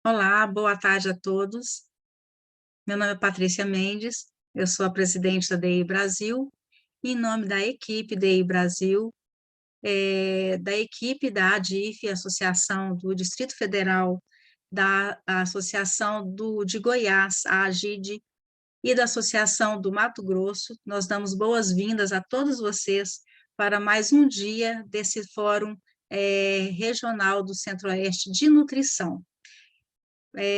Olá, boa tarde a todos. Meu nome é Patrícia Mendes, eu sou a presidente da DI Brasil, e em nome da equipe DI Brasil, da equipe da ADIF, Associação do Distrito Federal, da Associação de Goiás, a AGID, e da Associação do Mato Grosso, nós damos boas-vindas a todos vocês para mais um dia desse Fórum Regional do Centro-Oeste de Nutrição.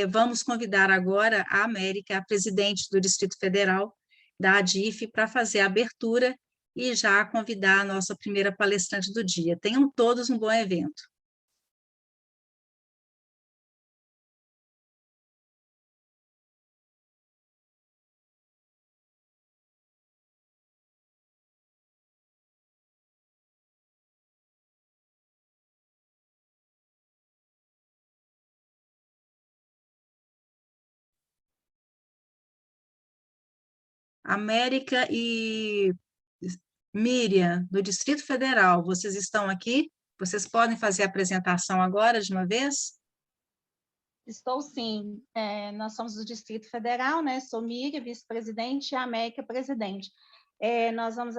Vamos convidar agora a América, a presidente do Distrito Federal, da ADIF, para fazer a abertura e já convidar a nossa primeira palestrante do dia. Tenham todos um bom evento. América e Miriam, do Distrito Federal, vocês estão aqui? Vocês podem fazer a apresentação agora, de uma vez? Estou sim. Nós somos do Distrito Federal, né? Sou Miriam, vice-presidente, e a América, presidente. Nós vamos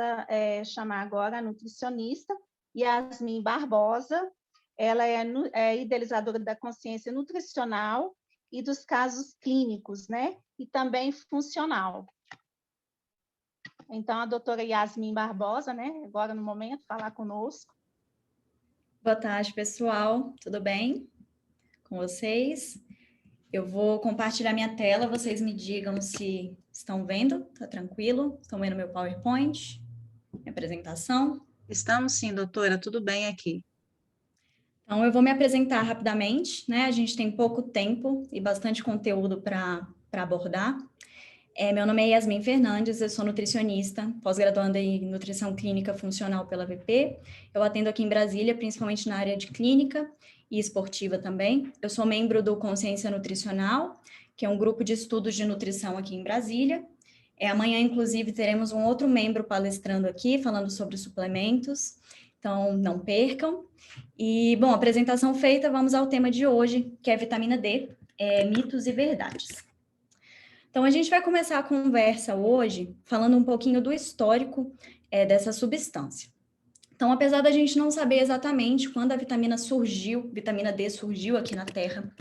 chamar agora a nutricionista Yasmin Barbosa. Ela é idealizadora da consciência nutricional e dos casos clínicos, né? E também funcional. Então, a doutora Yasmin Barbosa, né? Agora, no momento, falar conosco. Boa tarde, pessoal. Tudo bem com vocês? Eu vou compartilhar minha tela, vocês me digam se estão vendo, tá tranquilo? Estão vendo meu PowerPoint, minha apresentação? Estamos sim, doutora, tudo bem aqui. Então, eu vou me apresentar rapidamente, né? A gente tem pouco tempo e bastante conteúdo para abordar. Meu nome é Yasmin Fernandes, eu sou nutricionista, pós-graduanda em Nutrição Clínica Funcional pela VP. Eu atendo aqui em Brasília, principalmente na área de clínica e esportiva também. Eu sou membro do Consciência Nutricional, que é um grupo de estudos de nutrição aqui em Brasília. Amanhã, inclusive, teremos um outro membro palestrando aqui, falando sobre suplementos, então não percam. E, bom, apresentação feita, vamos ao tema de hoje, que é vitamina D, mitos e verdades. Então, a gente vai começar a conversa hoje falando um pouquinho do histórico dessa substância. Então, apesar da gente não saber exatamente quando a vitamina D surgiu aqui na Terra,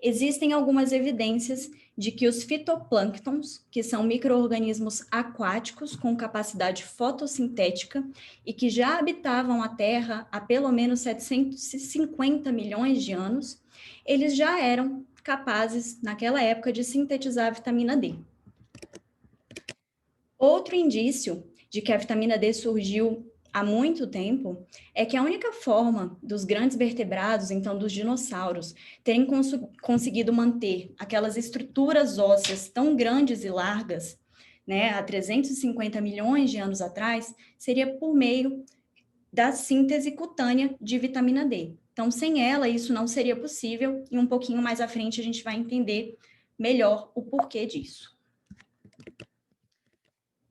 existem algumas evidências de que os fitoplânctons, que são micro-organismos aquáticos com capacidade fotossintética e que já habitavam a Terra há pelo menos 750 milhões de anos, eles já eram capazes, naquela época, de sintetizar a vitamina D. Outro indício de que a vitamina D surgiu há muito tempo é que a única forma dos grandes vertebrados, então dos dinossauros, terem conseguido manter aquelas estruturas ósseas tão grandes e largas, né, há 350 milhões de anos atrás, seria por meio da síntese cutânea de vitamina D. Então, sem ela, isso não seria possível, e um pouquinho mais à frente a gente vai entender melhor o porquê disso.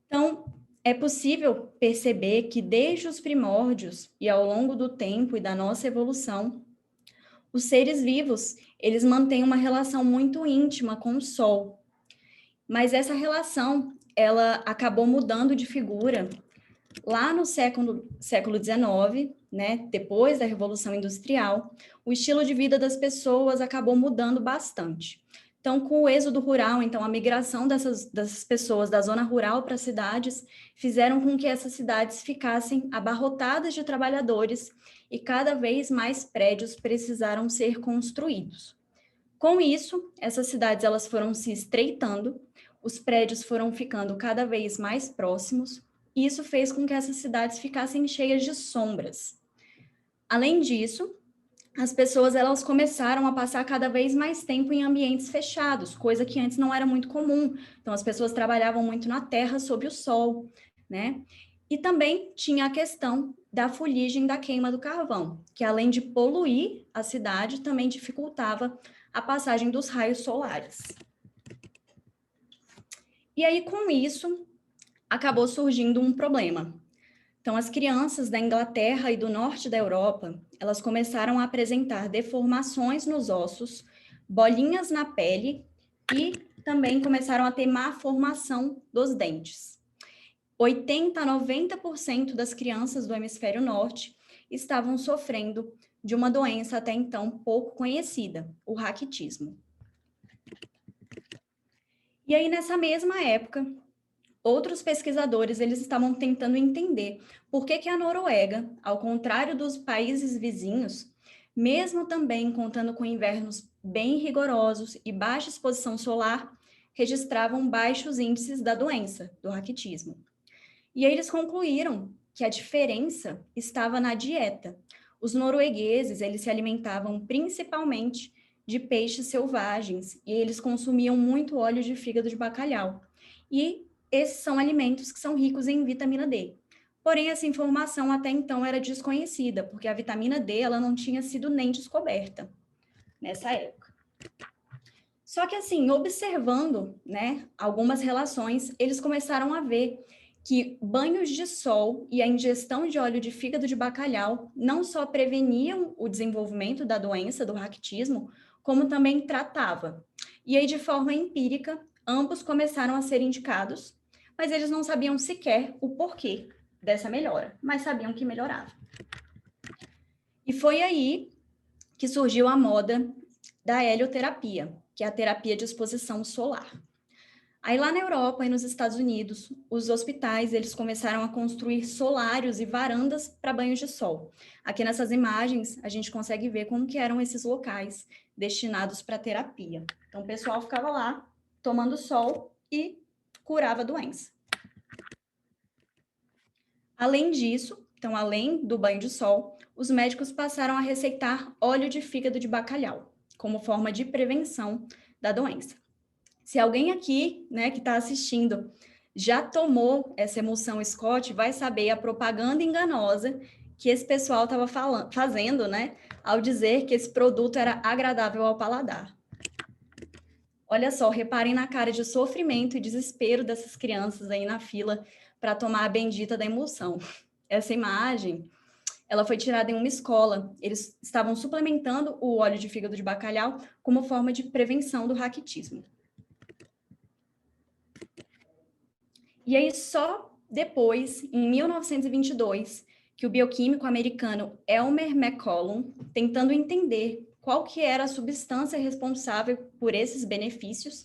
Então, é possível perceber que desde os primórdios e ao longo do tempo e da nossa evolução, os seres vivos, eles mantêm uma relação muito íntima com o Sol. Mas essa relação, ela acabou mudando de figura lá no século XIX, né, depois da Revolução Industrial, o estilo de vida das pessoas acabou mudando bastante. Então, com o êxodo rural, então a migração dessas pessoas da zona rural para as cidades, fizeram com que essas cidades ficassem abarrotadas de trabalhadores e cada vez mais prédios precisaram ser construídos. Com isso, essas cidades elas foram se estreitando, os prédios foram ficando cada vez mais próximos, e isso fez com que essas cidades ficassem cheias de sombras. Além disso, as pessoas elas começaram a passar cada vez mais tempo em ambientes fechados, coisa que antes não era muito comum. Então, as pessoas trabalhavam muito na terra, sob o sol, né? E também tinha a questão da fuligem da queima do carvão, que além de poluir a cidade, também dificultava a passagem dos raios solares. E aí, com isso, acabou surgindo um problema. Então, as crianças da Inglaterra e do norte da Europa, elas começaram a apresentar deformações nos ossos bolinhas na pele e também começaram a ter má formação dos dentes. 80% a 90% das crianças do hemisfério norte estavam sofrendo de uma doença até então pouco conhecida, o raquitismo. E aí, nessa mesma época, outros pesquisadores eles estavam tentando entender por que a Noruega, ao contrário dos países vizinhos, mesmo também contando com invernos bem rigorosos e baixa exposição solar, registravam baixos índices da doença, do raquitismo. E aí eles concluíram que a diferença estava na dieta. Os noruegueses, eles se alimentavam principalmente de peixes selvagens e eles consumiam muito óleo de fígado de bacalhau. E esses são alimentos que são ricos em vitamina D. Porém, essa informação até então era desconhecida, porque a vitamina D ela não tinha sido nem descoberta nessa época. Só que assim, observando, né, algumas relações, eles começaram a ver que banhos de sol e a ingestão de óleo de fígado de bacalhau não só preveniam o desenvolvimento da doença do raquitismo, como também tratava. E aí, de forma empírica, ambos começaram a ser indicados, mas eles não sabiam sequer o porquê dessa melhora, mas sabiam que melhorava. E foi aí que surgiu a moda da helioterapia, que é a terapia de exposição solar. Aí lá na Europa e nos Estados Unidos, os hospitais eles começaram a construir solários e varandas para banhos de sol. Aqui nessas imagens a gente consegue ver como que eram esses locais destinados para terapia. Então o pessoal ficava lá tomando sol e curava a doença. Além disso, então além do banho de sol, os médicos passaram a receitar óleo de fígado de bacalhau como forma de prevenção da doença. Se alguém aqui, né, que está assistindo, já tomou essa emulsão Scott, vai saber a propaganda enganosa que esse pessoal estava fazendo, né, ao dizer que esse produto era agradável ao paladar. Olha só, reparem na cara de sofrimento e desespero dessas crianças aí na fila para tomar a bendita da emulsão. Essa imagem, ela foi tirada em uma escola. Eles estavam suplementando o óleo de fígado de bacalhau como forma de prevenção do raquitismo. E aí, só depois, em 1922, que o bioquímico americano Elmer McCollum, tentando entender qual que era a substância responsável por esses benefícios,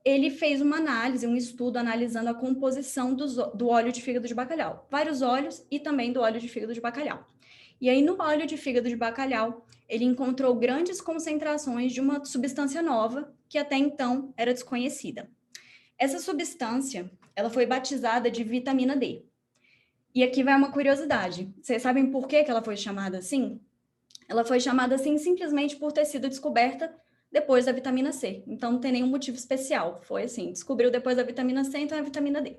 ele fez uma análise, um estudo analisando a composição do óleo de fígado de bacalhau. Vários óleos e também do óleo de fígado de bacalhau. E aí, no óleo de fígado de bacalhau, ele encontrou grandes concentrações de uma substância nova que até então era desconhecida. Essa substância, ela foi batizada de vitamina D. E aqui vai uma curiosidade. Vocês sabem por que ela foi chamada assim? Ela foi chamada assim simplesmente por ter sido descoberta depois da vitamina C. Então, não tem nenhum motivo especial. Foi assim, descobriu depois da vitamina C, então é a vitamina D.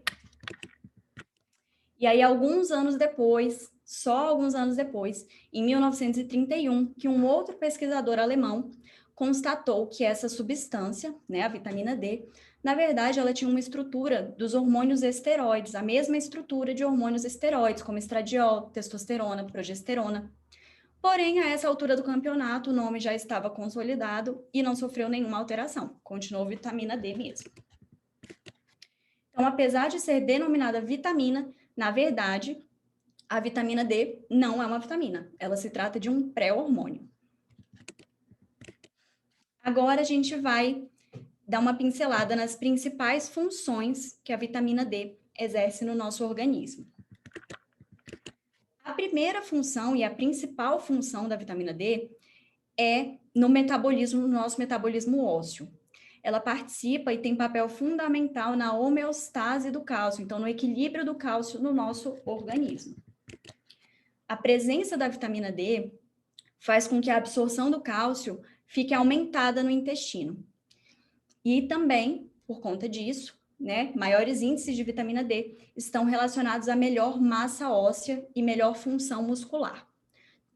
E aí, alguns anos depois, só alguns anos depois, em 1931, que um outro pesquisador alemão constatou que essa substância, né, a vitamina D, na verdade, ela tinha uma estrutura dos hormônios esteroides, a mesma estrutura de hormônios esteroides, como estradiol, testosterona, progesterona. Porém, a essa altura do campeonato, o nome já estava consolidado e não sofreu nenhuma alteração. Continuou vitamina D mesmo. Então, apesar de ser denominada vitamina, na verdade, a vitamina D não é uma vitamina. Ela se trata de um pré-hormônio. Agora, a gente vai dar uma pincelada nas principais funções que a vitamina D exerce no nosso organismo. A primeira função e a principal função da vitamina D é no metabolismo, no nosso metabolismo ósseo. Ela participa e tem papel fundamental na homeostase do cálcio, então no equilíbrio do cálcio no nosso organismo. A presença da vitamina D faz com que a absorção do cálcio fique aumentada no intestino. E também, por conta disso, né, maiores índices de vitamina D estão relacionados a melhor massa óssea e melhor função muscular.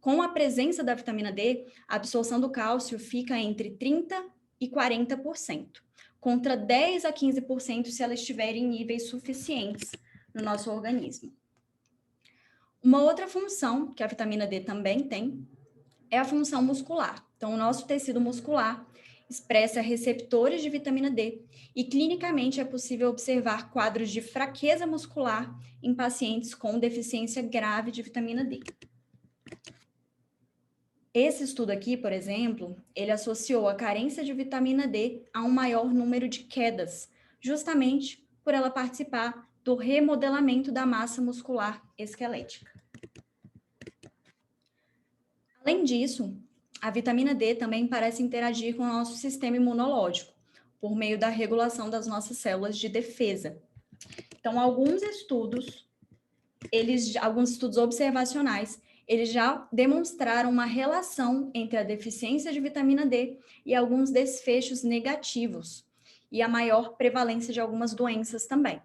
Com a presença da vitamina D, a absorção do cálcio fica entre 30% e 40%, contra 10% a 15% se ela estiver em níveis suficientes no nosso organismo. Uma outra função que a vitamina D também tem é a função muscular. Então, o nosso tecido muscular expressa receptores de vitamina D e clinicamente é possível observar quadros de fraqueza muscular em pacientes com deficiência grave de vitamina D. Esse estudo aqui, por exemplo, ele associou a carência de vitamina D a um maior número de quedas, justamente por ela participar do remodelamento da massa muscular esquelética. Além disso, a vitamina D também parece interagir com o nosso sistema imunológico, por meio da regulação das nossas células de defesa. Então, alguns estudos observacionais, eles já demonstraram uma relação entre a deficiência de vitamina D e alguns desfechos negativos, e a maior prevalência de algumas doenças também.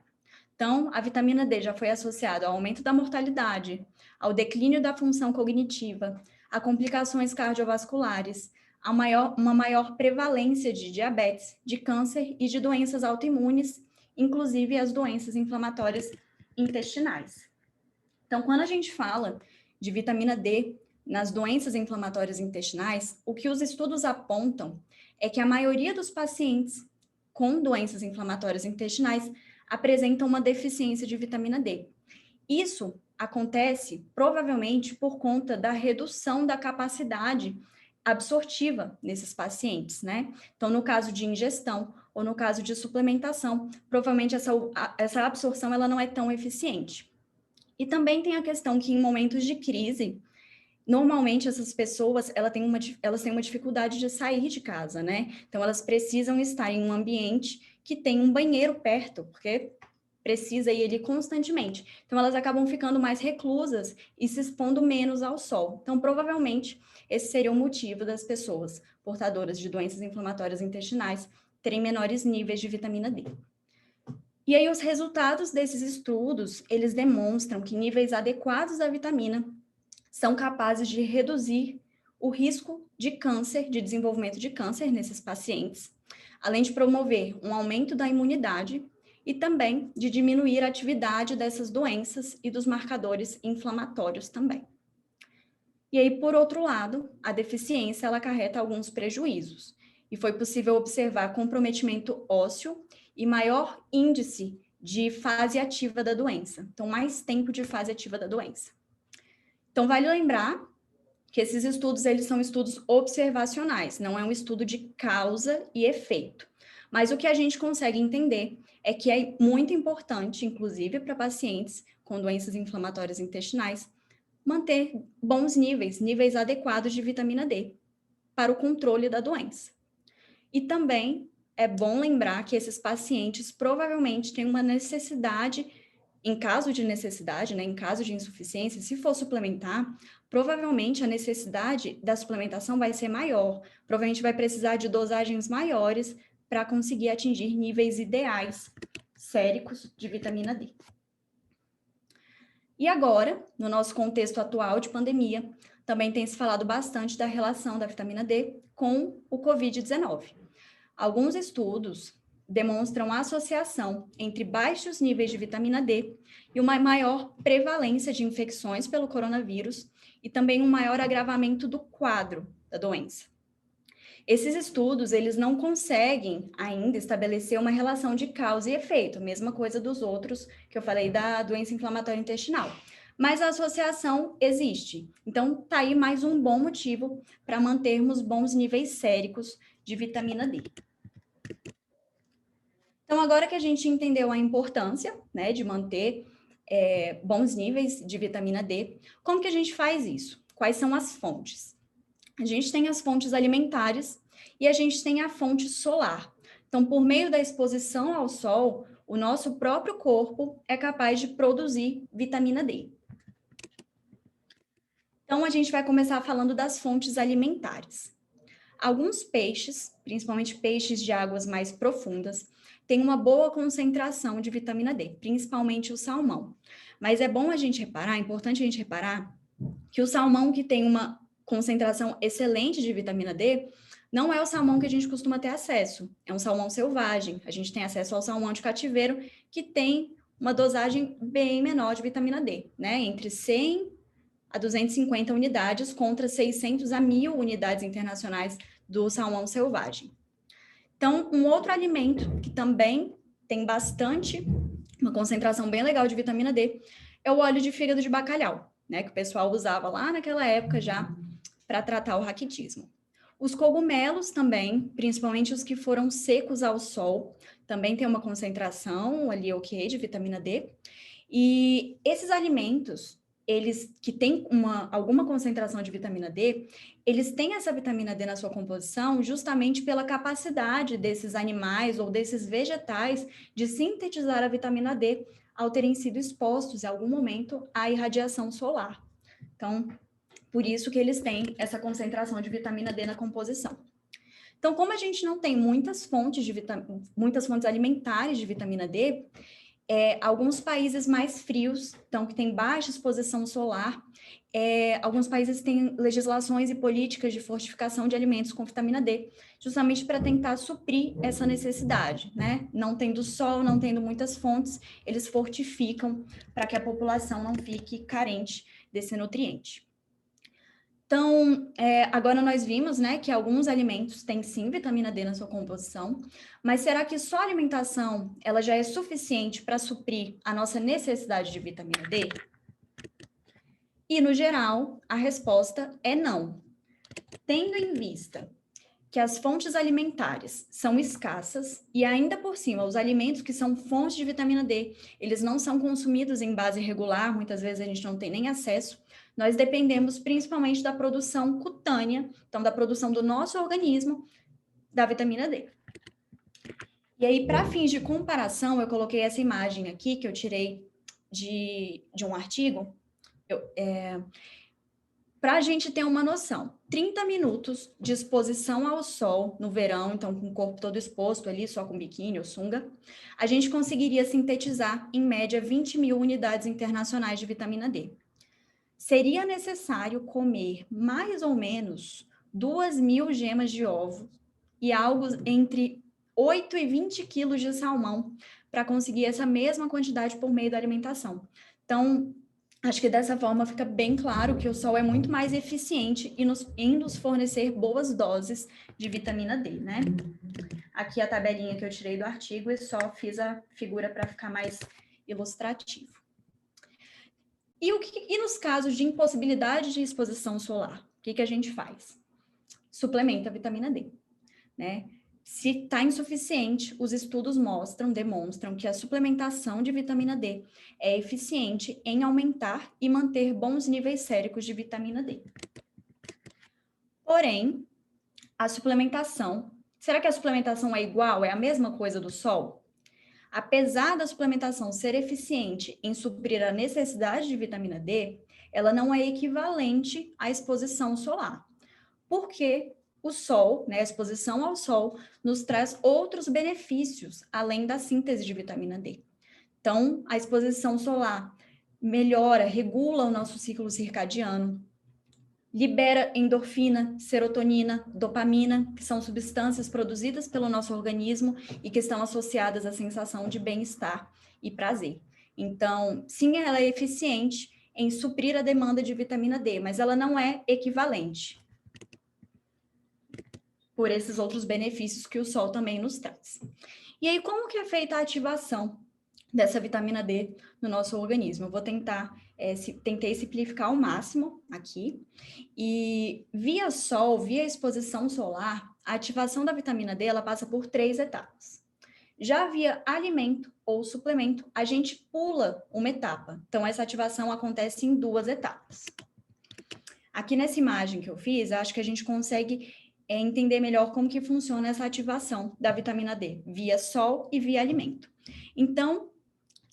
Então, a vitamina D já foi associada ao aumento da mortalidade, ao declínio da função cognitiva, a complicações cardiovasculares, a uma maior prevalência de diabetes, de câncer e de doenças autoimunes, inclusive as doenças inflamatórias intestinais. Então, quando a gente fala de vitamina D nas doenças inflamatórias intestinais, o que os estudos apontam é que a maioria dos pacientes com doenças inflamatórias intestinais apresentam uma deficiência de vitamina D. Isso acontece provavelmente por conta da redução da capacidade absortiva nesses pacientes, né? Então, no caso de ingestão ou no caso de suplementação, provavelmente essa absorção ela não é tão eficiente. E também tem a questão que em momentos de crise, normalmente essas pessoas elas têm uma dificuldade de sair de casa, né? Então, elas precisam estar em um ambiente que tem um banheiro perto, porque precisa ir ali constantemente. Então, elas acabam ficando mais reclusas e se expondo menos ao sol. Então, provavelmente, esse seria o motivo das pessoas portadoras de doenças inflamatórias intestinais terem menores níveis de vitamina D. E aí, os resultados desses estudos, eles demonstram que níveis adequados da vitamina são capazes de reduzir o risco de câncer, de desenvolvimento de câncer nesses pacientes, além de promover um aumento da imunidade e também de diminuir a atividade dessas doenças e dos marcadores inflamatórios também. E aí, por outro lado, a deficiência, ela acarreta alguns prejuízos, e foi possível observar comprometimento ósseo e maior índice de fase ativa da doença, então mais tempo de fase ativa da doença. Então, vale lembrar que esses estudos, eles são estudos observacionais, não é um estudo de causa e efeito. Mas o que a gente consegue entender é que é muito importante, inclusive para pacientes com doenças inflamatórias intestinais, manter bons níveis adequados de vitamina D para o controle da doença. E também é bom lembrar que esses pacientes provavelmente têm uma necessidade, em caso de necessidade, né, em caso de insuficiência, se for suplementar, provavelmente a necessidade da suplementação vai ser maior, provavelmente vai precisar de dosagens maiores para conseguir atingir níveis ideais séricos de vitamina D. E agora, no nosso contexto atual de pandemia, também tem se falado bastante da relação da vitamina D com o Covid-19. Alguns estudos demonstram a associação entre baixos níveis de vitamina D e uma maior prevalência de infecções pelo coronavírus e também um maior agravamento do quadro da doença. Esses estudos, eles não conseguem ainda estabelecer uma relação de causa e efeito, mesma coisa dos outros que eu falei da doença inflamatória intestinal. Mas a associação existe. Então, tá aí mais um bom motivo para mantermos bons níveis séricos de vitamina D. Então, agora que a gente entendeu a importância, né, de manter bons níveis de vitamina D, como que a gente faz isso? Quais são as fontes? A gente tem as fontes alimentares e a gente tem a fonte solar. Então, por meio da exposição ao sol, o nosso próprio corpo é capaz de produzir vitamina D. Então, a gente vai começar falando das fontes alimentares. Alguns peixes, principalmente peixes de águas mais profundas, têm uma boa concentração de vitamina D, principalmente o salmão. Mas é bom a gente reparar, é importante a gente reparar, que o salmão que tem uma concentração excelente de vitamina D não é o salmão que a gente costuma ter acesso, é um salmão selvagem. A gente tem acesso ao salmão de cativeiro, que tem uma dosagem bem menor de vitamina D, né? Entre 100 a 250 unidades contra 600 a 1.000 unidades internacionais do salmão selvagem. Então, um outro alimento que também tem uma concentração bem legal de vitamina D, é o óleo de fígado de bacalhau, né, que o pessoal usava lá naquela época já para tratar o raquitismo. Os cogumelos também, principalmente os que foram secos ao sol, também tem uma concentração ali, de vitamina D. E esses alimentos, eles que têm alguma concentração de vitamina D, eles têm essa vitamina D na sua composição justamente pela capacidade desses animais ou desses vegetais de sintetizar a vitamina D ao terem sido expostos em algum momento à irradiação solar. Então, por isso que eles têm essa concentração de vitamina D na composição. Então, como a gente não tem muitas fontes alimentares de vitamina D, alguns países mais frios, então que têm baixa exposição solar, alguns países têm legislações e políticas de fortificação de alimentos com vitamina D, justamente para tentar suprir essa necessidade, né? Não tendo sol, não tendo muitas fontes, eles fortificam para que a população não fique carente desse nutriente. Então, agora nós vimos, né, que alguns alimentos têm sim vitamina D na sua composição, mas será que só a alimentação ela já é suficiente para suprir a nossa necessidade de vitamina D? E, no geral, a resposta é não. Tendo em vista que as fontes alimentares são escassas e, ainda por cima, os alimentos que são fontes de vitamina D, eles não são consumidos em base regular, muitas vezes a gente não tem nem acesso, nós dependemos principalmente da produção cutânea, então da produção do nosso organismo, da vitamina D. E aí, para fins de comparação, eu coloquei essa imagem aqui, que eu tirei de um artigo, para a gente ter uma noção. 30 minutos de exposição ao sol no verão, então com o corpo todo exposto ali, só com biquíni ou sunga, a gente conseguiria sintetizar, em média, 20.000 unidades internacionais de vitamina D. Seria necessário comer mais ou menos 2.000 gemas de ovo e algo entre 8 e 20 quilos de salmão para conseguir essa mesma quantidade por meio da alimentação. Então, acho que dessa forma fica bem claro que o sol é muito mais eficiente em nos fornecer boas doses de vitamina D, né? Aqui a tabelinha que eu tirei do artigo e só fiz a figura para ficar mais ilustrativo. E nos casos de impossibilidade de exposição solar, o que a gente faz? Suplementa a vitamina D, né? Se está insuficiente, os estudos demonstram que a suplementação de vitamina D é eficiente em aumentar e manter bons níveis séricos de vitamina D. Porém, será que a suplementação é igual, é a mesma coisa do sol? Apesar da suplementação ser eficiente em suprir a necessidade de vitamina D, ela não é equivalente à exposição solar. Porque o sol, né, a exposição ao sol, nos traz outros benefícios, além da síntese de vitamina D. Então, a exposição solar regula o nosso ciclo circadiano, libera endorfina, serotonina, dopamina, que são substâncias produzidas pelo nosso organismo e que estão associadas à sensação de bem-estar e prazer. Então, sim, ela é eficiente em suprir a demanda de vitamina D, mas ela não é equivalente por esses outros benefícios que o sol também nos traz. E aí, como que é feita a ativação dessa vitamina D no nosso organismo? Eu vou tentei simplificar ao máximo aqui. E via sol, via exposição solar, a ativação da vitamina D, ela passa por 3 etapas. Já via alimento ou suplemento, a gente pula uma etapa. Então, essa ativação acontece em 2 etapas. Aqui nessa imagem que eu fiz, acho que a gente consegue entender melhor como que funciona essa ativação da vitamina D, via sol e via alimento. Então,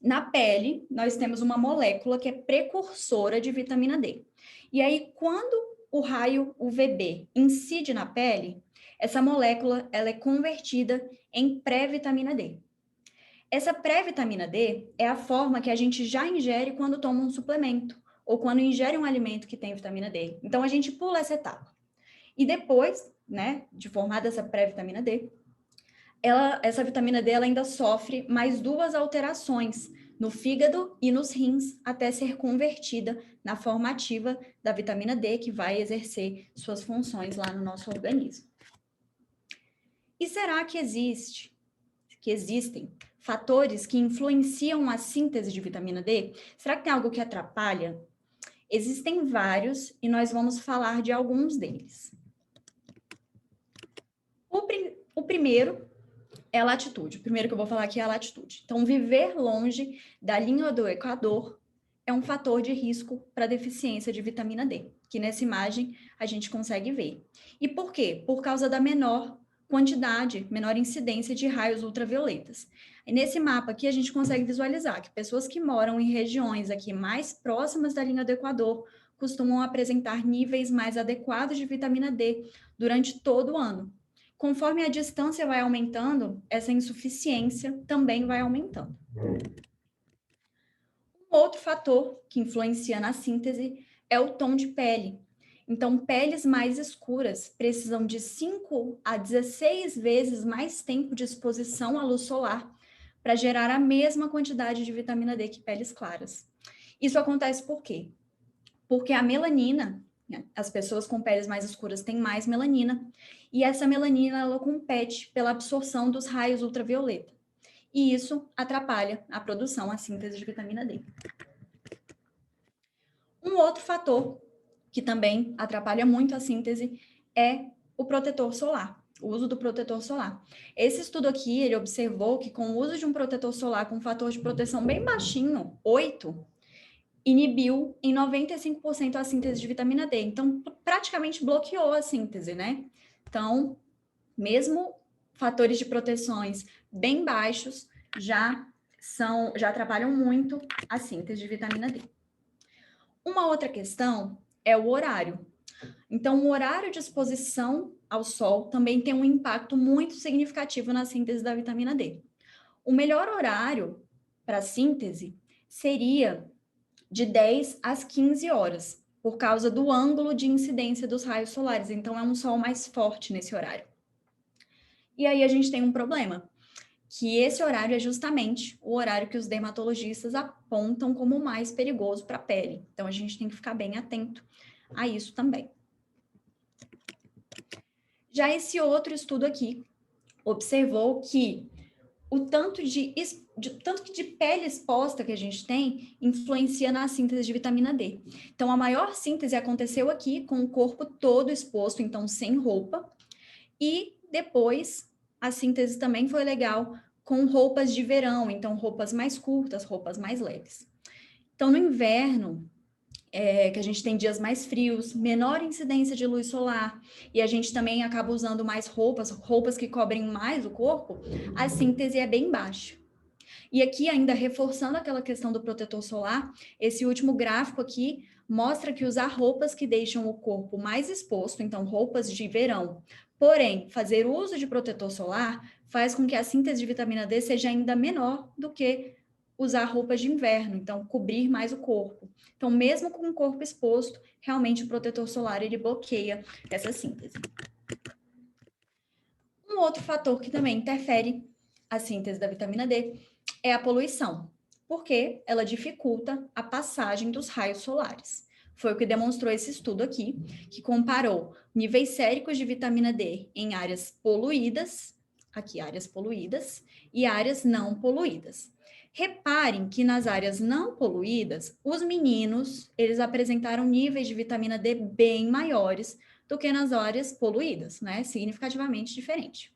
na pele, nós temos uma molécula que é precursora de vitamina D. E aí, quando o raio UVB incide na pele, essa molécula ela é convertida em pré-vitamina D. Essa pré-vitamina D é a forma que a gente já ingere quando toma um suplemento ou quando ingere um alimento que tem vitamina D. Então, a gente pula essa etapa. E depois, né, de formada essa pré-vitamina D, essa vitamina D ela ainda sofre mais 2 alterações no fígado e nos rins, até ser convertida na forma ativa da vitamina D, que vai exercer suas funções lá no nosso organismo. E será que existem fatores que influenciam a síntese de vitamina D? Será que tem algo que atrapalha? Existem vários e nós vamos falar de alguns deles. O primeiro é a latitude. O primeiro que eu vou falar aqui é a latitude. Então, viver longe da linha do Equador é um fator de risco para deficiência de vitamina D, que nessa imagem a gente consegue ver. E por quê? Por causa da menor quantidade, menor incidência de raios ultravioletas. E nesse mapa aqui a gente consegue visualizar que pessoas que moram em regiões aqui mais próximas da linha do Equador costumam apresentar níveis mais adequados de vitamina D durante todo o ano. Conforme a distância vai aumentando, essa insuficiência também vai aumentando. Um outro fator que influencia na síntese é o tom de pele. Então, peles mais escuras precisam de 5 a 16 vezes mais tempo de exposição à luz solar para gerar a mesma quantidade de vitamina D que peles claras. Isso acontece por quê? Porque a melanina, as pessoas com peles mais escuras têm mais melanina, e essa melanina ela compete pela absorção dos raios ultravioleta. E isso atrapalha a produção, a síntese de vitamina D. Um outro fator que também atrapalha muito a síntese é o protetor solar, o uso do protetor solar. Esse estudo aqui, ele observou que com o uso de um protetor solar com um fator de proteção bem baixinho, 8, inibiu em 95% a síntese de vitamina D. Então, praticamente bloqueou a síntese, né? Então, mesmo fatores de proteções bem baixos já atrapalham muito a síntese de vitamina D. Uma outra questão é o horário. Então, o horário de exposição ao sol também tem um impacto muito significativo na síntese da vitamina D. O melhor horário para a síntese seria de 10 às 15 horas, por causa do ângulo de incidência dos raios solares. Então, é um sol mais forte nesse horário. E aí a gente tem um problema, que esse horário é justamente o horário que os dermatologistas apontam como o mais perigoso para a pele. Então, a gente tem que ficar bem atento a isso também. Já esse outro estudo aqui observou que o tanto de pele exposta que a gente tem influencia na síntese de vitamina D. Então, a maior síntese aconteceu aqui com o corpo todo exposto, então sem roupa, e depois a síntese também foi legal com roupas de verão, então roupas mais curtas, roupas mais leves. Então, no inverno, que a gente tem dias mais frios, menor incidência de luz solar, e a gente também acaba usando mais roupas que cobrem mais o corpo, a síntese é bem baixa. E aqui, ainda reforçando aquela questão do protetor solar, esse último gráfico aqui mostra que usar roupas que deixam o corpo mais exposto, então roupas de verão, porém, fazer uso de protetor solar faz com que a síntese de vitamina D seja ainda menor do que usar roupas de inverno, então cobrir mais o corpo. Então, mesmo com o corpo exposto, realmente o protetor solar ele bloqueia essa síntese. Um outro fator que também interfere a síntese da vitamina D é a poluição, porque ela dificulta a passagem dos raios solares. Foi o que demonstrou esse estudo aqui, que comparou níveis séricos de vitamina D em áreas poluídas, e áreas não poluídas. Reparem que nas áreas não poluídas, os meninos, eles apresentaram níveis de vitamina D bem maiores do que nas áreas poluídas, né? Significativamente diferente.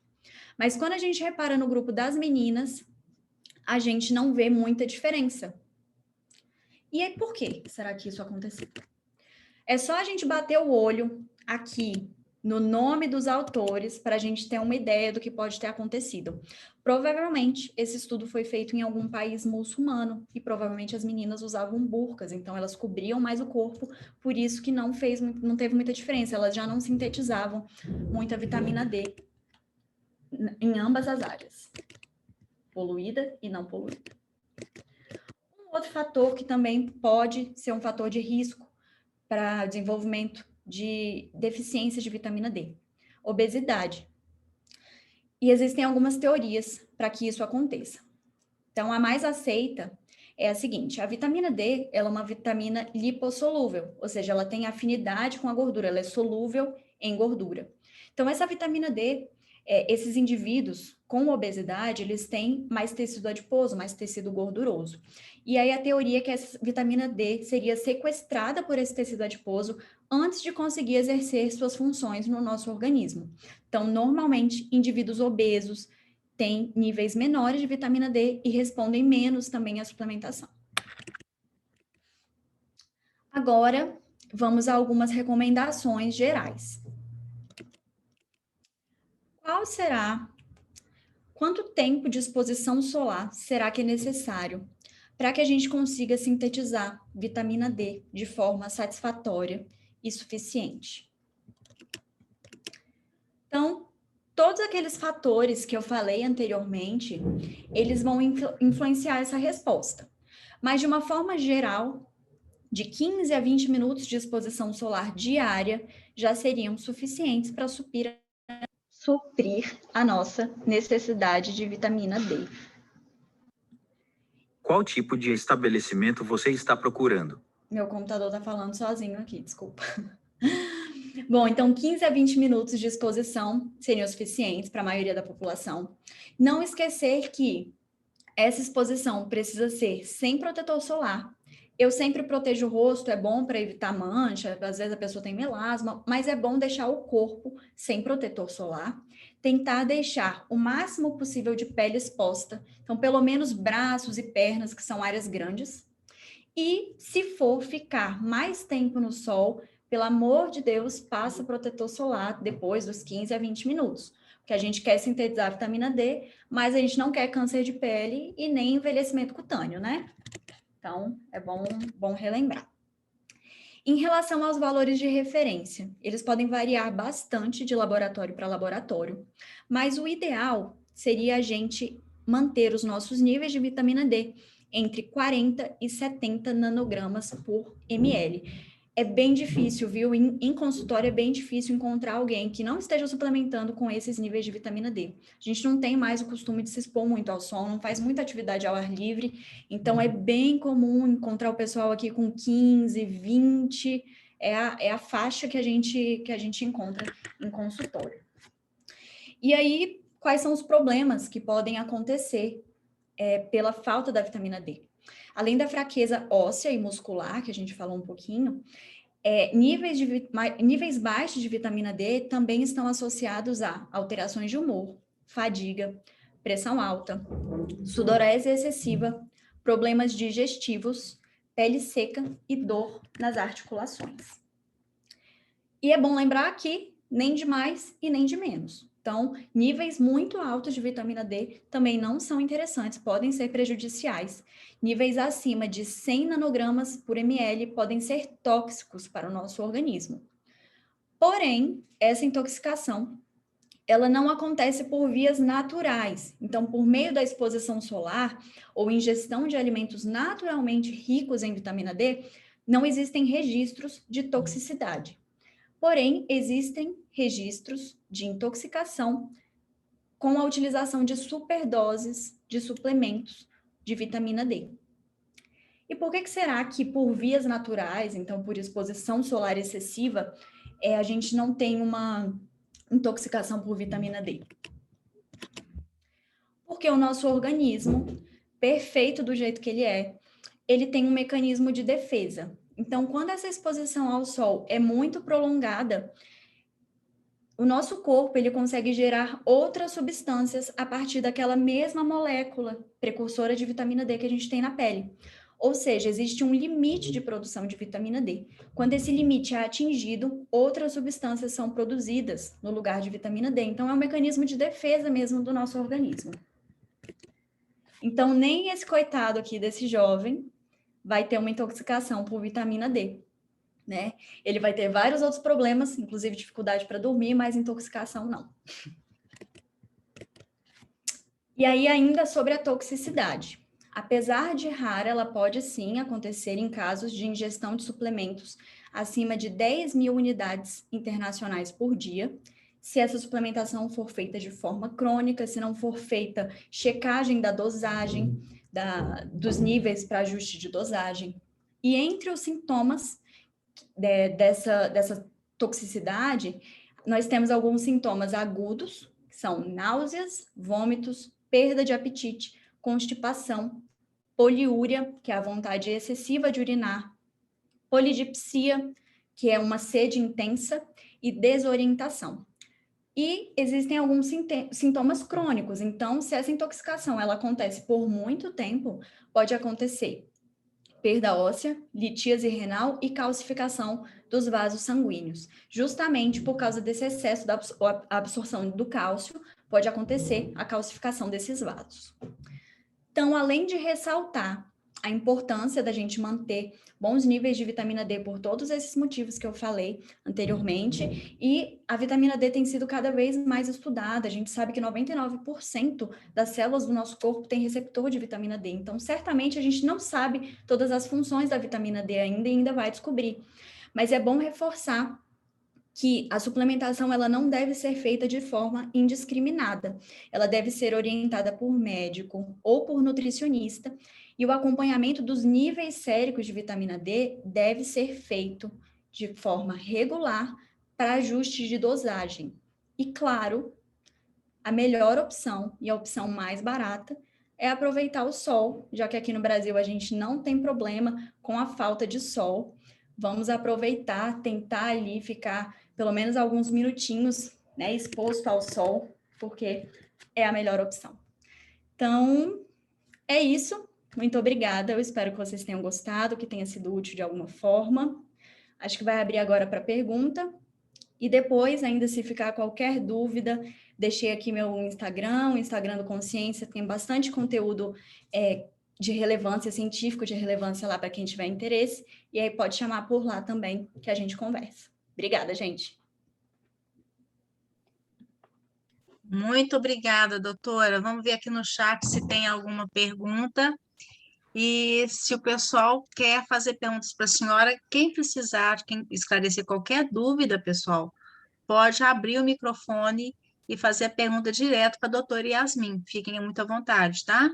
Mas quando a gente repara no grupo das meninas, a gente não vê muita diferença. E aí, por que será que isso aconteceu? É só a gente bater o olho aqui no nome dos autores para a gente ter uma ideia do que pode ter acontecido. Provavelmente, esse estudo foi feito em algum país muçulmano e provavelmente as meninas usavam burcas, então elas cobriam mais o corpo, por isso que não teve muita diferença, elas já não sintetizavam muita vitamina D em ambas as áreas, poluída e não poluída. Um outro fator que também pode ser um fator de risco para desenvolvimento de deficiência de vitamina D, obesidade. E existem algumas teorias para que isso aconteça. Então, a mais aceita é a seguinte: a vitamina D, ela é uma vitamina lipossolúvel, ou seja, ela tem afinidade com a gordura, ela é solúvel em gordura. Então, essa vitamina D, esses indivíduos com obesidade, eles têm mais tecido adiposo, mais tecido gorduroso. E aí a teoria é que essa vitamina D seria sequestrada por esse tecido adiposo antes de conseguir exercer suas funções no nosso organismo. Então, normalmente, indivíduos obesos têm níveis menores de vitamina D e respondem menos também à suplementação. Agora, vamos a algumas recomendações gerais. Quanto tempo de exposição solar será que é necessário para que a gente consiga sintetizar vitamina D de forma satisfatória e suficiente? Então, todos aqueles fatores que eu falei anteriormente, eles vão influenciar essa resposta. Mas, de uma forma geral, de 15 a 20 minutos de exposição solar diária já seriam suficientes para suprir a nossa necessidade de vitamina D. Qual tipo de estabelecimento você está procurando? Meu computador está falando sozinho aqui, desculpa. Bom, então 15 a 20 minutos de exposição seriam suficientes para a maioria da população. Não esquecer que essa exposição precisa ser sem protetor solar. Eu sempre protejo o rosto, é bom para evitar mancha, às vezes a pessoa tem melasma, mas é bom deixar o corpo sem protetor solar. Tentar deixar o máximo possível de pele exposta, então pelo menos braços e pernas, que são áreas grandes. E se for ficar mais tempo no sol, pelo amor de Deus, passa protetor solar depois dos 15 a 20 minutos. Porque a gente quer sintetizar vitamina D, mas a gente não quer câncer de pele e nem envelhecimento cutâneo, né? Então, é bom relembrar. Em relação aos valores de referência, eles podem variar bastante de laboratório para laboratório, mas o ideal seria a gente manter os nossos níveis de vitamina D entre 40 e 70 nanogramas por ml. É bem difícil, viu? Em consultório é bem difícil encontrar alguém que não esteja suplementando com esses níveis de vitamina D. A gente não tem mais o costume de se expor muito ao sol, não faz muita atividade ao ar livre, então é bem comum encontrar o pessoal aqui com 15, 20, é a faixa que a gente encontra em consultório. E aí, quais são os problemas que podem acontecer pela falta da vitamina D? Além da fraqueza óssea e muscular, que a gente falou um pouquinho, níveis baixos de vitamina D também estão associados a alterações de humor, fadiga, pressão alta, sudorese excessiva, problemas digestivos, pele seca e dor nas articulações. E é bom lembrar que nem de mais e nem de menos. Então, níveis muito altos de vitamina D também não são interessantes, podem ser prejudiciais. Níveis acima de 100 nanogramas por ml podem ser tóxicos para o nosso organismo. Porém, essa intoxicação, ela não acontece por vias naturais. Então, por meio da exposição solar ou ingestão de alimentos naturalmente ricos em vitamina D, não existem registros de toxicidade. Porém, existem registros de intoxicação com a utilização de superdoses de suplementos de vitamina D. E por que será que por vias naturais, então por exposição solar excessiva, a gente não tem uma intoxicação por vitamina D? Porque o nosso organismo, perfeito do jeito que ele tem um mecanismo de defesa. Então, quando essa exposição ao sol é muito prolongada, o nosso corpo ele consegue gerar outras substâncias a partir daquela mesma molécula precursora de vitamina D que a gente tem na pele. Ou seja, existe um limite de produção de vitamina D. Quando esse limite é atingido, outras substâncias são produzidas no lugar de vitamina D. Então, é um mecanismo de defesa mesmo do nosso organismo. Então, nem esse coitado aqui desse jovem vai ter uma intoxicação por vitamina D, né? Ele vai ter vários outros problemas, inclusive dificuldade para dormir, mas intoxicação não. E aí, ainda sobre a toxicidade. Apesar de rara, ela pode sim acontecer em casos de ingestão de suplementos acima de 10 mil unidades internacionais por dia, se essa suplementação for feita de forma crônica, se não for feita checagem da dosagem, dos níveis para ajuste de dosagem. E entre os sintomas dessa toxicidade, nós temos alguns sintomas agudos, que são náuseas, vômitos, perda de apetite, constipação, poliúria, que é a vontade excessiva de urinar, polidipsia, que é uma sede intensa, e desorientação. E existem alguns sintomas crônicos. Então, se essa intoxicação ela acontece por muito tempo, pode acontecer perda óssea, litíase renal e calcificação dos vasos sanguíneos. Justamente por causa desse excesso da absorção do cálcio, pode acontecer a calcificação desses vasos. Então, além de ressaltar a importância da gente manter bons níveis de vitamina D por todos esses motivos que eu falei anteriormente, e a vitamina D tem sido cada vez mais estudada. A gente sabe que 99% das células do nosso corpo tem receptor de vitamina D, então certamente a gente não sabe todas as funções da vitamina D ainda e ainda vai descobrir. Mas é bom reforçar que a suplementação ela não deve ser feita de forma indiscriminada. Ela deve ser orientada por médico ou por nutricionista, e o acompanhamento dos níveis séricos de vitamina D deve ser feito de forma regular para ajuste de dosagem. E, claro, a melhor opção e a opção mais barata é aproveitar o sol, já que aqui no Brasil a gente não tem problema com a falta de sol. Vamos aproveitar, tentar ali ficar pelo menos alguns minutinhos, né, exposto ao sol, porque é a melhor opção. Então, é isso. Muito obrigada. Eu espero que vocês tenham gostado, que tenha sido útil de alguma forma. Acho que vai abrir agora para pergunta. E depois, ainda se ficar qualquer dúvida, deixei aqui meu Instagram, o Instagram do Consciência, tem bastante conteúdo de relevância científica, de relevância lá para quem tiver interesse, e aí pode chamar por lá também, que a gente conversa. Obrigada, gente. Muito obrigada, doutora. Vamos ver aqui no chat se tem alguma pergunta. E se o pessoal quer fazer perguntas para a senhora, quem precisar, quem esclarecer qualquer dúvida, pessoal, pode abrir o microfone e fazer a pergunta direto para a doutora Yasmin. Fiquem muito à vontade, tá?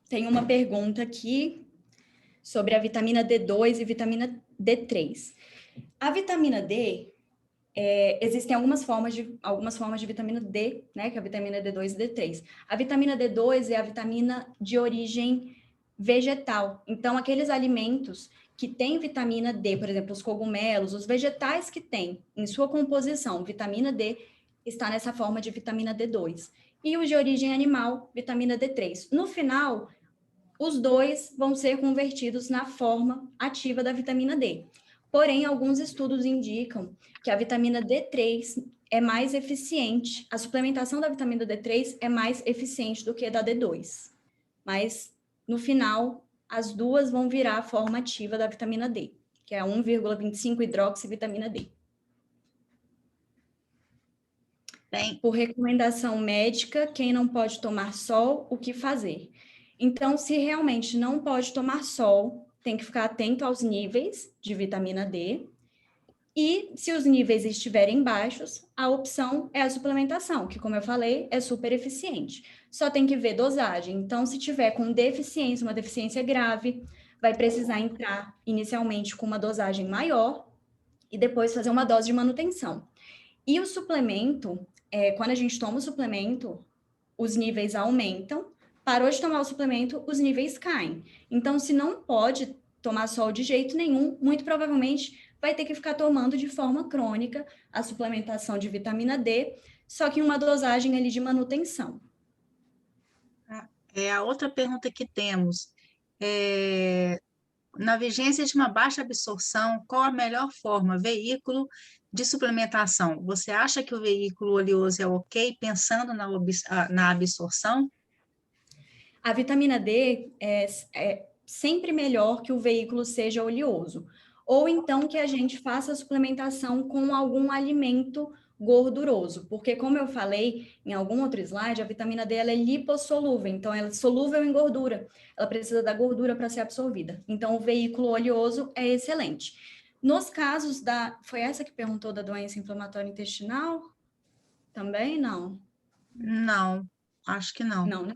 Tem uma pergunta aqui sobre a vitamina D2 e vitamina D3. A vitamina D, existem algumas formas de vitamina D, né, que é a vitamina D2 e D3. A vitamina D2 é a vitamina de origem vegetal. Então, aqueles alimentos que têm vitamina D, por exemplo, os cogumelos, os vegetais que têm em sua composição vitamina D, está nessa forma de vitamina D2. E os de origem animal, vitamina D3. No final, os dois vão ser convertidos na forma ativa da vitamina D. Porém, alguns estudos indicam que a vitamina D3 é mais eficiente, a suplementação da vitamina D3 é mais eficiente do que a da D2. Mas, no final, as duas vão virar a forma ativa da vitamina D, que é a 1,25 hidroxivitamina D. Bem, por recomendação médica, quem não pode tomar sol, o que fazer? Então, se realmente não pode tomar sol, tem que ficar atento aos níveis de vitamina D. E se os níveis estiverem baixos, a opção é a suplementação, que, como eu falei, é super eficiente. Só tem que ver dosagem. Então, se tiver com deficiência, uma deficiência grave, vai precisar entrar inicialmente com uma dosagem maior e depois fazer uma dose de manutenção. E o suplemento, quando a gente toma o suplemento, os níveis aumentam. Parou de tomar o suplemento, os níveis caem. Então, se não pode tomar sol de jeito nenhum, muito provavelmente vai ter que ficar tomando de forma crônica a suplementação de vitamina D, só que em uma dosagem ali de manutenção. A outra pergunta que temos na vigência de uma baixa absorção, qual a melhor forma, veículo de suplementação? Você acha que o veículo oleoso é ok, pensando na absorção? A vitamina D é sempre melhor que o veículo seja oleoso. Ou então que a gente faça a suplementação com algum alimento gorduroso, porque como eu falei em algum outro slide, a vitamina D ela é lipossolúvel, então ela é solúvel em gordura, ela precisa da gordura para ser absorvida. Então o veículo oleoso é excelente. Nos casos foi essa que perguntou da doença inflamatória intestinal? Também não. Não, acho que não. Não, né?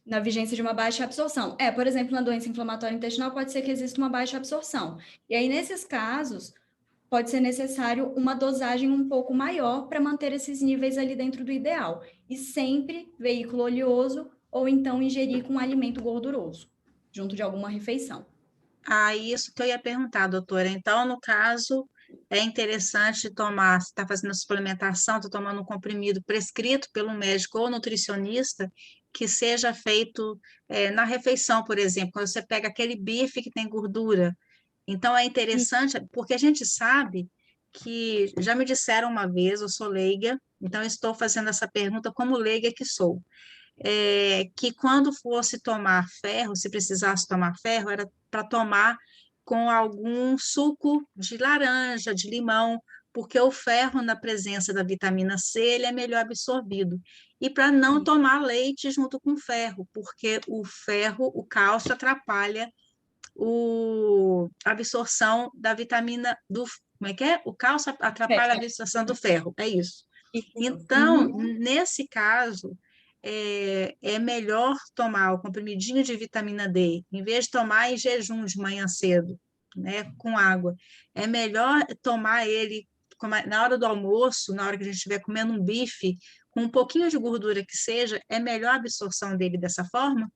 Na vigência de uma baixa absorção. Por exemplo, na doença inflamatória intestinal pode ser que exista uma baixa absorção. E aí, nesses casos, pode ser necessário uma dosagem um pouco maior para manter esses níveis ali dentro do ideal. E sempre veículo oleoso ou então ingerir com um alimento gorduroso, junto de alguma refeição. Isso que eu ia perguntar, doutora. Então, no caso, é interessante tomar, se está fazendo suplementação, está tomando um comprimido prescrito pelo médico ou nutricionista, que seja feito na refeição, por exemplo, quando você pega aquele bife que tem gordura. Então, é interessante, porque a gente sabe que, já me disseram uma vez, eu sou leiga, então estou fazendo essa pergunta como leiga que sou, que quando fosse tomar ferro, se precisasse tomar ferro, era para tomar com algum suco de laranja, de limão, porque o ferro, na presença da vitamina C, ele é melhor absorvido. E para não tomar leite junto com ferro, porque o ferro, o cálcio, atrapalha a absorção da vitamina do. Como é que é? O cálcio atrapalha a absorção do ferro, é isso. Então, nesse caso, é melhor tomar o comprimidinho de vitamina D, em vez de tomar em jejum de manhã cedo, né, com água. É melhor tomar ele na hora do almoço, na hora que a gente estiver comendo um bife, com um pouquinho de gordura que seja, é melhor a absorção dele dessa forma?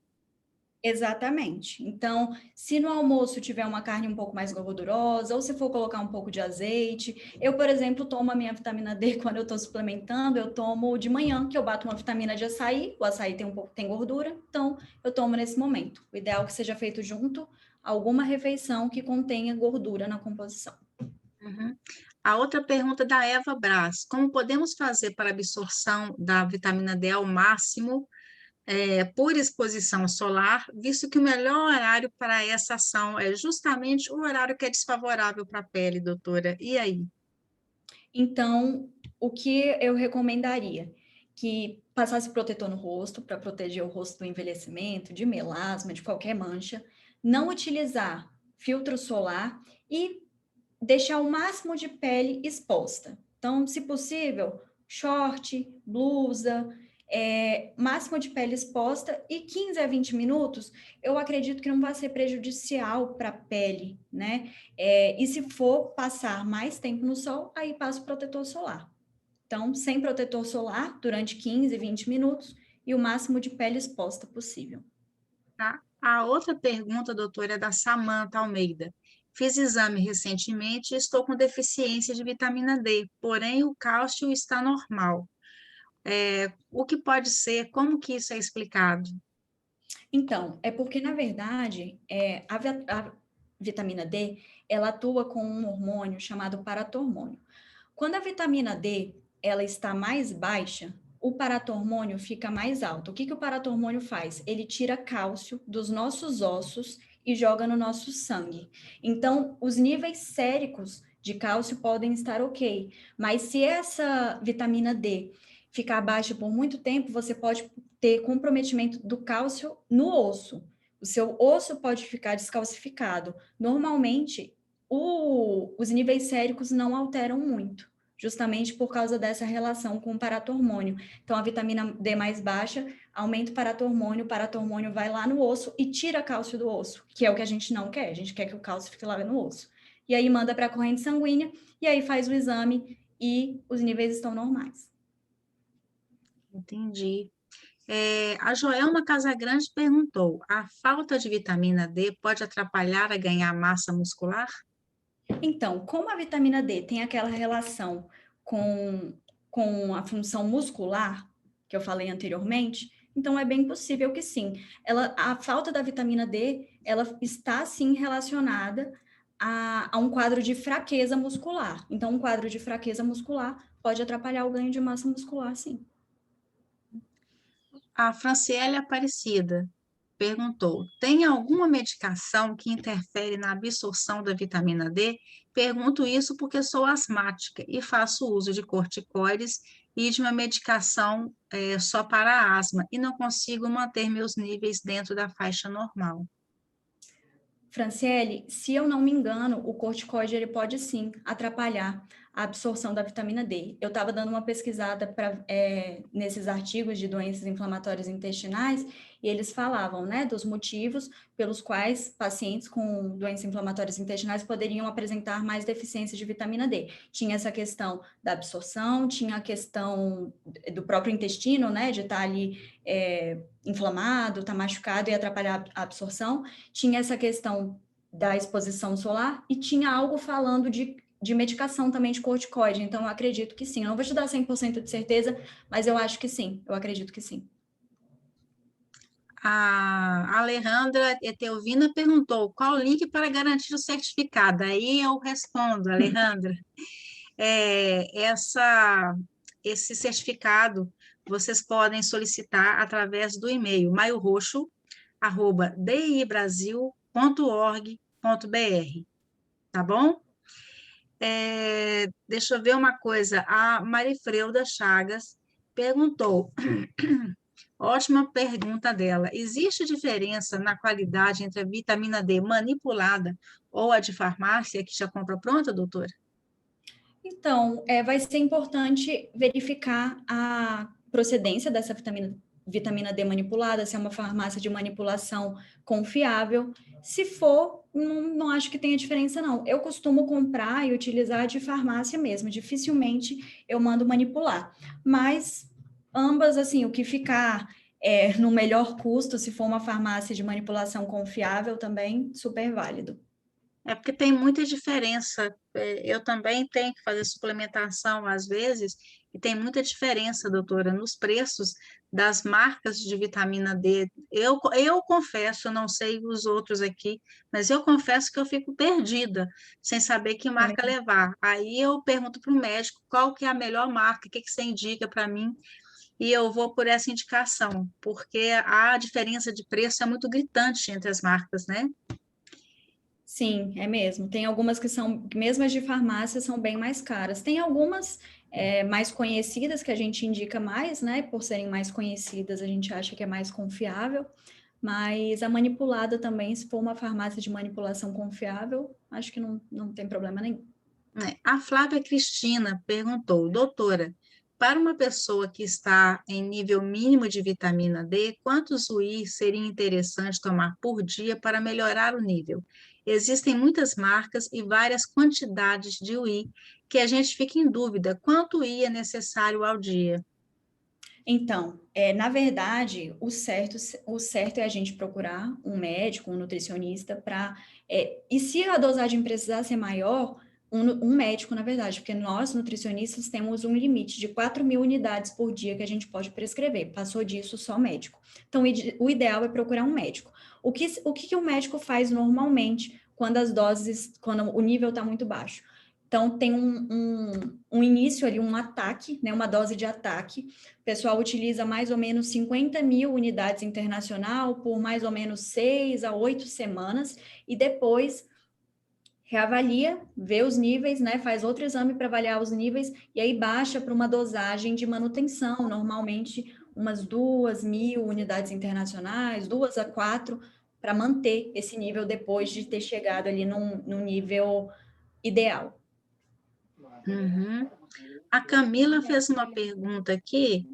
Exatamente. Então, se no almoço tiver uma carne um pouco mais gordurosa, ou se for colocar um pouco de azeite, eu, por exemplo, tomo a minha vitamina D quando eu estou suplementando, eu tomo de manhã, que eu bato uma vitamina de açaí, o açaí tem gordura, então eu tomo nesse momento. O ideal é que seja feito junto a alguma refeição que contenha gordura na composição. Uhum. A outra pergunta da Eva Braz: como podemos fazer para a absorção da vitamina D ao máximo por exposição solar, visto que o melhor horário para essa ação é justamente o horário que é desfavorável para a pele, doutora? E aí? Então, o que eu recomendaria? Que passasse protetor no rosto, para proteger o rosto do envelhecimento, de melasma, de qualquer mancha. Não utilizar filtro solar e deixar o máximo de pele exposta. Então, se possível, short, blusa, máximo de pele exposta e 15 a 20 minutos, eu acredito que não vai ser prejudicial para a pele, né? E se for passar mais tempo no sol, aí passa o protetor solar. Então, sem protetor solar, durante 15, 20 minutos e o máximo de pele exposta possível. Tá? A outra pergunta, doutora, é da Samanta Almeida. Fiz exame recentemente e estou com deficiência de vitamina D, porém o cálcio está normal. O que pode ser? Como que isso é explicado? Então, é porque, na verdade, a vitamina D, ela atua com um hormônio chamado paratormônio. Quando a vitamina D, ela está mais baixa, o paratormônio fica mais alto. O que o paratormônio faz? Ele tira cálcio dos nossos ossos e joga no nosso sangue. Então, os níveis séricos de cálcio podem estar ok, mas se essa vitamina D ficar baixa por muito tempo, você pode ter comprometimento do cálcio no osso. O seu osso pode ficar descalcificado. Normalmente, os níveis séricos não alteram muito, justamente por causa dessa relação com o paratormônio. Então, a vitamina D mais baixa aumenta o paratormônio vai lá no osso e tira cálcio do osso, que é o que a gente não quer. A gente quer que o cálcio fique lá no osso. E aí manda para a corrente sanguínea, e aí faz o exame e os níveis estão normais. Entendi. A Joelma Casagrande perguntou: a falta de vitamina D pode atrapalhar a ganhar massa muscular? Então, como a vitamina D tem aquela relação com a função muscular, que eu falei anteriormente, então é bem possível que sim. A falta da vitamina D, ela está sim relacionada a um quadro de fraqueza muscular. Então, um quadro de fraqueza muscular pode atrapalhar o ganho de massa muscular, sim. A Franciele Aparecida perguntou: tem alguma medicação que interfere na absorção da vitamina D? Pergunto isso porque sou asmática e faço uso de corticoides e de uma medicação só para asma e não consigo manter meus níveis dentro da faixa normal. Franciele, se eu não me engano, o corticoide ele pode sim atrapalhar a absorção da vitamina D. Eu estava dando uma pesquisada nesses artigos de doenças inflamatórias intestinais, e eles falavam, né, dos motivos pelos quais pacientes com doenças inflamatórias intestinais poderiam apresentar mais deficiência de vitamina D. Tinha essa questão da absorção, tinha a questão do próprio intestino, né, de estar ali inflamado, estar machucado e atrapalhar a absorção, tinha essa questão da exposição solar e tinha algo falando de medicação também de corticoide, então eu acredito que sim. Eu não vou te dar 100% de certeza, mas eu acho que sim, eu acredito que sim. A Alejandra Etelvina perguntou qual o link para garantir o certificado. Aí eu respondo, Alejandra. Esse certificado vocês podem solicitar através do e-mail mailroxo@dibrasil.org.br, tá bom? Deixa eu ver uma coisa. A Marifreuda Chagas perguntou, ótima pergunta dela, existe diferença na qualidade entre a vitamina D manipulada ou a de farmácia que já compra pronta, doutora? Então, vai ser importante verificar a procedência dessa vitamina D manipulada, se é uma farmácia de manipulação confiável. Se for, não acho que tenha diferença, não. Eu costumo comprar e utilizar de farmácia mesmo, dificilmente eu mando manipular. Mas ambas, assim, o que ficar no melhor custo, se for uma farmácia de manipulação confiável, também super válido. Porque tem muita diferença. Eu também tenho que fazer suplementação às vezes, e tem muita diferença, doutora, nos preços das marcas de vitamina D. Eu confesso, eu não sei os outros aqui, mas eu confesso que eu fico perdida, sem saber que marca levar. Aí eu pergunto para o médico qual que é a melhor marca, o que você indica para mim, e eu vou por essa indicação, porque a diferença de preço é muito gritante entre as marcas, né? Sim, é mesmo. Tem algumas que são, mesmo as de farmácia, são bem mais caras. Tem algumas mais conhecidas que a gente indica mais, né? Por serem mais conhecidas, a gente acha que é mais confiável. Mas a manipulada também, se for uma farmácia de manipulação confiável, acho que não tem problema nenhum. A Flávia Cristina perguntou, doutora, para uma pessoa que está em nível mínimo de vitamina D, quantos UI seria interessante tomar por dia para melhorar o nível? Existem muitas marcas e várias quantidades de UI que a gente fica em dúvida quanto UI é necessário ao dia. Então, na verdade, o certo é a gente procurar um médico, um nutricionista, e se a dosagem precisar ser maior, um médico, na verdade, porque nós, nutricionistas, temos um limite de 4.000 unidades por dia que a gente pode prescrever. Passou disso, só médico. Então, o ideal é procurar um médico. O que o médico faz normalmente quando o nível está muito baixo? Então, tem um início ali, um ataque, né, uma dose de ataque. O pessoal utiliza mais ou menos 50.000 unidades internacional por mais ou menos 6 a 8 semanas, e depois reavalia, vê os níveis, né, faz outro exame para avaliar os níveis, e aí baixa para uma dosagem de manutenção, normalmente umas 2.000 unidades internacionais, 2 a 4, para manter esse nível depois de ter chegado ali num nível ideal. Uhum. A Camila fez uma pergunta aqui,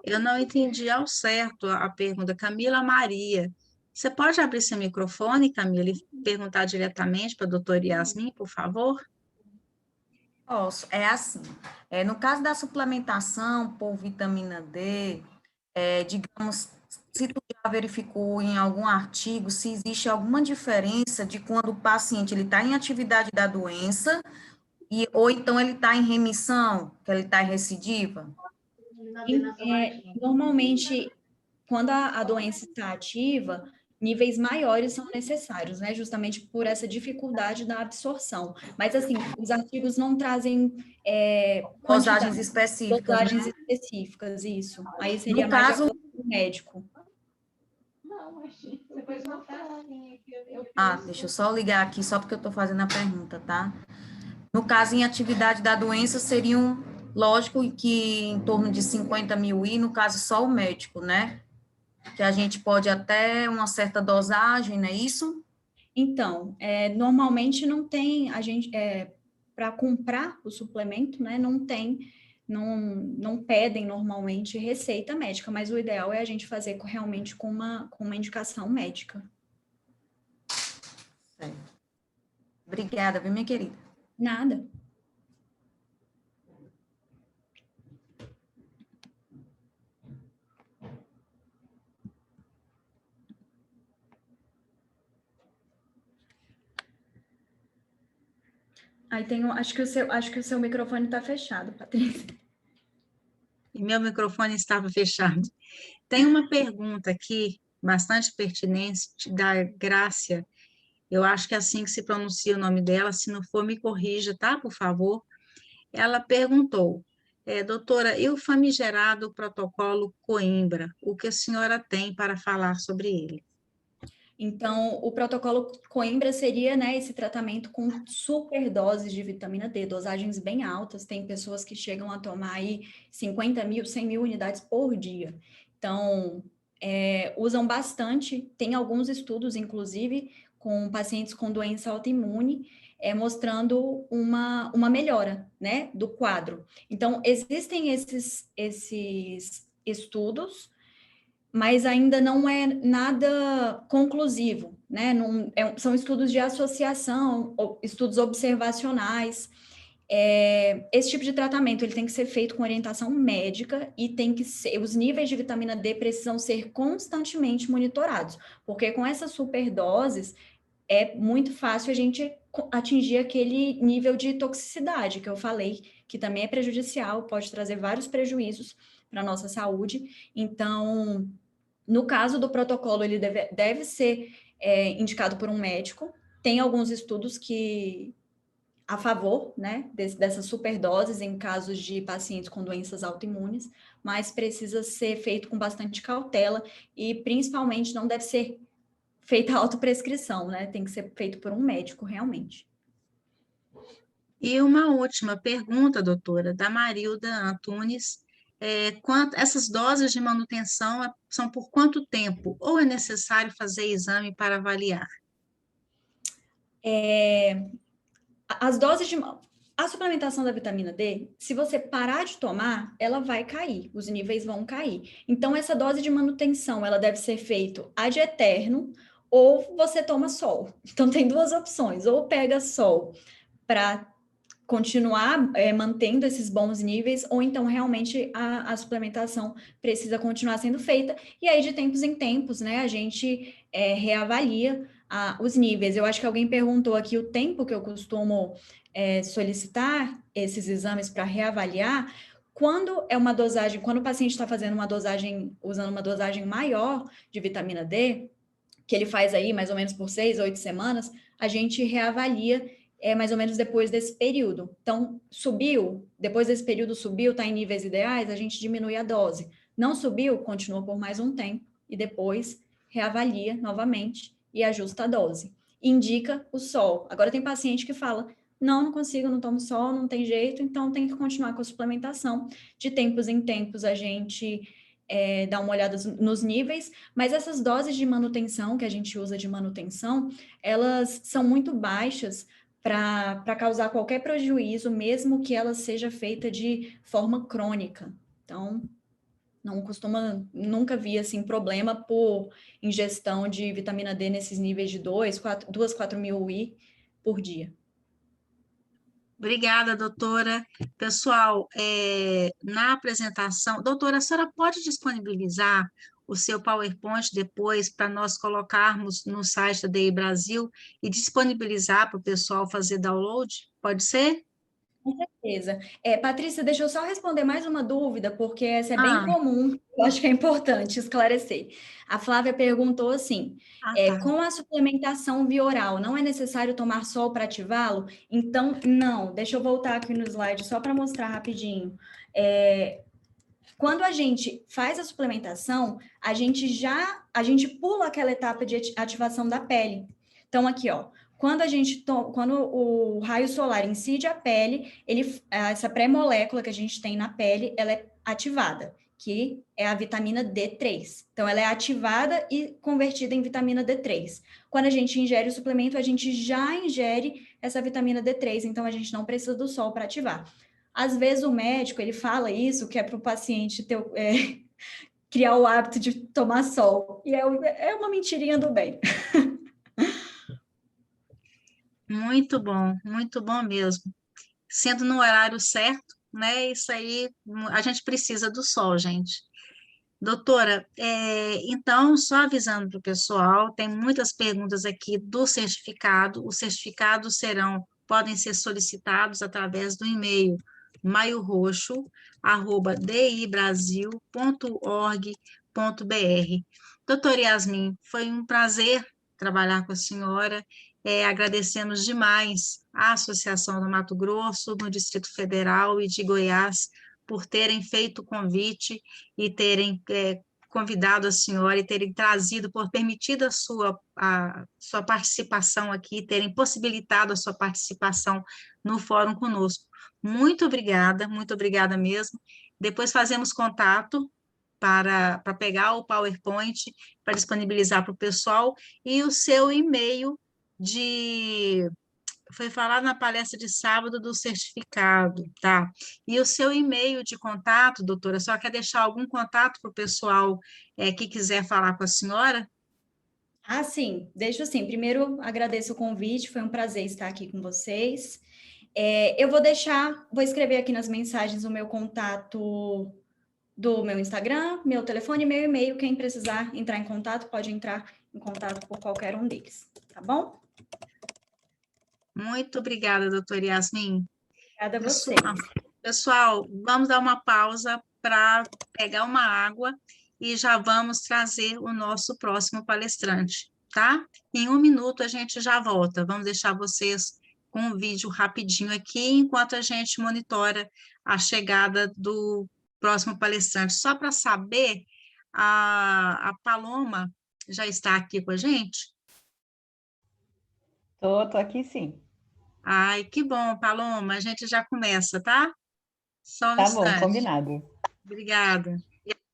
eu não entendi ao certo a pergunta. Camila Maria, você pode abrir seu microfone, Camila, e perguntar diretamente para a doutora Yasmin, por favor? Posso, é assim, no caso da suplementação por vitamina D, digamos, se tu já verificou em algum artigo se existe alguma diferença de quando o paciente ele está em atividade da doença, ou então ele está em remissão, que ele está em recidiva? Normalmente, quando a doença está ativa, níveis maiores são necessários, né? Justamente por essa dificuldade da absorção. Mas, assim, os artigos não trazem Dosagens específicas, dosagens né? específicas, isso. Aí seria No mais caso, de acordo com o médico. deixa eu só ligar aqui, só porque eu estou fazendo a pergunta, tá? No caso, em atividade da doença, seriam, lógico, que em torno de 50.000 I, no caso, só o médico, né? Que a gente pode até uma certa dosagem, não é isso? Então, normalmente não tem, para comprar o suplemento, né, não pedem normalmente receita médica, mas o ideal é a gente fazer realmente com uma indicação médica. Certo. Obrigada, viu, minha querida? Nada. Aí acho que o seu microfone está fechado, Patrícia. E meu microfone estava fechado. Tem uma pergunta aqui, bastante pertinente, da Grácia. Eu acho que é assim que se pronuncia o nome dela. Se não for, me corrija, tá? Por favor. Ela perguntou, doutora, e o famigerado protocolo Coimbra? O que a senhora tem para falar sobre ele? Então, o protocolo Coimbra seria, né, esse tratamento com superdoses de vitamina D, dosagens bem altas. Tem pessoas que chegam a tomar aí 50 mil, 100 mil unidades por dia. Então, usam bastante. Tem alguns estudos, inclusive, com pacientes com doença autoimune, mostrando uma melhora, né, do quadro. Então, existem esses estudos, mas ainda não é nada conclusivo, né? São estudos de associação, estudos observacionais. Esse tipo de tratamento ele tem que ser feito com orientação médica e os níveis de vitamina D precisam ser constantemente monitorados, porque com essas superdoses é muito fácil a gente atingir aquele nível de toxicidade que eu falei, que também é prejudicial, pode trazer vários prejuízos para a nossa saúde. Então, no caso do protocolo, ele deve ser indicado por um médico. Tem alguns estudos a favor, né, dessas superdoses em casos de pacientes com doenças autoimunes, mas precisa ser feito com bastante cautela e, principalmente, não deve ser feita autoprescrição, né? Tem que ser feito por um médico, realmente. E uma última pergunta, doutora, da Marilda Antunes. Essas doses de manutenção são por quanto tempo? Ou é necessário fazer exame para avaliar? A suplementação da vitamina D, se você parar de tomar, ela vai cair, os níveis vão cair. Então, essa dose de manutenção, ela deve ser feita ad eterno, ou você toma sol. Então, tem duas opções, ou pega sol para continuar mantendo esses bons níveis, ou então realmente a suplementação precisa continuar sendo feita, e aí de tempos em tempos, né, a gente reavalia os níveis. Eu acho que alguém perguntou aqui o tempo que eu costumo solicitar esses exames para reavaliar. Quando o paciente está fazendo usando uma dosagem maior de vitamina D, que ele faz aí mais ou menos por 6 a 8 semanas, a gente reavalia mais ou menos depois desse período. Então, depois desse período subiu, está em níveis ideais, a gente diminui a dose. Não subiu, continua por mais um tempo e depois reavalia novamente e ajusta a dose. Indica o sol. Agora tem paciente que fala, não consigo, não tomo sol, não tem jeito, então tem que continuar com a suplementação. De tempos em tempos a gente dá uma olhada nos níveis, mas essas doses de manutenção que a gente usa de manutenção, elas são muito baixas para causar qualquer prejuízo, mesmo que ela seja feita de forma crônica. Então, nunca vi assim problema por ingestão de vitamina D nesses níveis de 4 mil UI por dia. Obrigada, doutora. Pessoal, na apresentação, doutora, a senhora pode disponibilizar o seu PowerPoint depois para nós colocarmos no site da DI Brasil e disponibilizar para o pessoal fazer download? Pode ser? Com certeza. Patrícia, deixa eu só responder mais uma dúvida, porque essa é bem comum, eu acho que é importante esclarecer. A Flávia perguntou assim, Tá. com a suplementação via oral, não é necessário tomar sol para ativá-lo? Então, não. Deixa eu voltar aqui no slide só para mostrar rapidinho. Quando a gente faz a suplementação, a gente pula aquela etapa de ativação da pele. Então, aqui, ó, quando o raio solar incide a pele, essa pré-molécula que a gente tem na pele, ela é ativada, que é a vitamina D3. Então, ela é ativada e convertida em vitamina D3. Quando a gente ingere o suplemento, a gente já ingere essa vitamina D3, então a gente não precisa do sol para ativar. Às vezes o médico, ele fala isso, que é para o paciente ter, criar o hábito de tomar sol, e é uma mentirinha do bem. Muito bom mesmo. Sendo no horário certo, né? Isso aí, a gente precisa do sol, gente. Doutora, então, só avisando para o pessoal, tem muitas perguntas aqui do certificado. Os certificados podem ser solicitados através do e-mail maioroxo@dibrasil.org.br. Doutora Yasmin, foi um prazer trabalhar com a senhora. Agradecemos demais à Associação do Mato Grosso, no Distrito Federal e de Goiás por terem feito o convite e terem convidado a senhora e terem trazido, por permitido a sua participação aqui, terem possibilitado a sua participação no fórum conosco. Muito obrigada mesmo. Depois fazemos contato para pegar o PowerPoint, para disponibilizar para o pessoal, e o seu e-mail foi falado na palestra de sábado do certificado, tá? E o seu e-mail de contato, doutora, a senhora quer deixar algum contato para o pessoal que quiser falar com a senhora? Ah, sim, deixo assim. Primeiro, agradeço o convite, foi um prazer estar aqui com vocês. Eu vou escrever aqui nas mensagens o meu contato do meu Instagram, meu telefone e meu e-mail. Quem precisar entrar em contato, pode entrar em contato por qualquer um deles, tá bom? Muito obrigada, doutora Yasmin. Obrigada a você. Pessoal, vamos dar uma pausa para pegar uma água e já vamos trazer o nosso próximo palestrante, tá? Em 1 minuto a gente já volta. Vamos deixar vocês com um vídeo rapidinho aqui, enquanto a gente monitora a chegada do próximo palestrante. Só para saber, a Paloma já está aqui com a gente? Tô aqui sim. Ai, que bom, Paloma. A gente já começa, tá? Só um Tá bom, instante. combinado. Obrigada.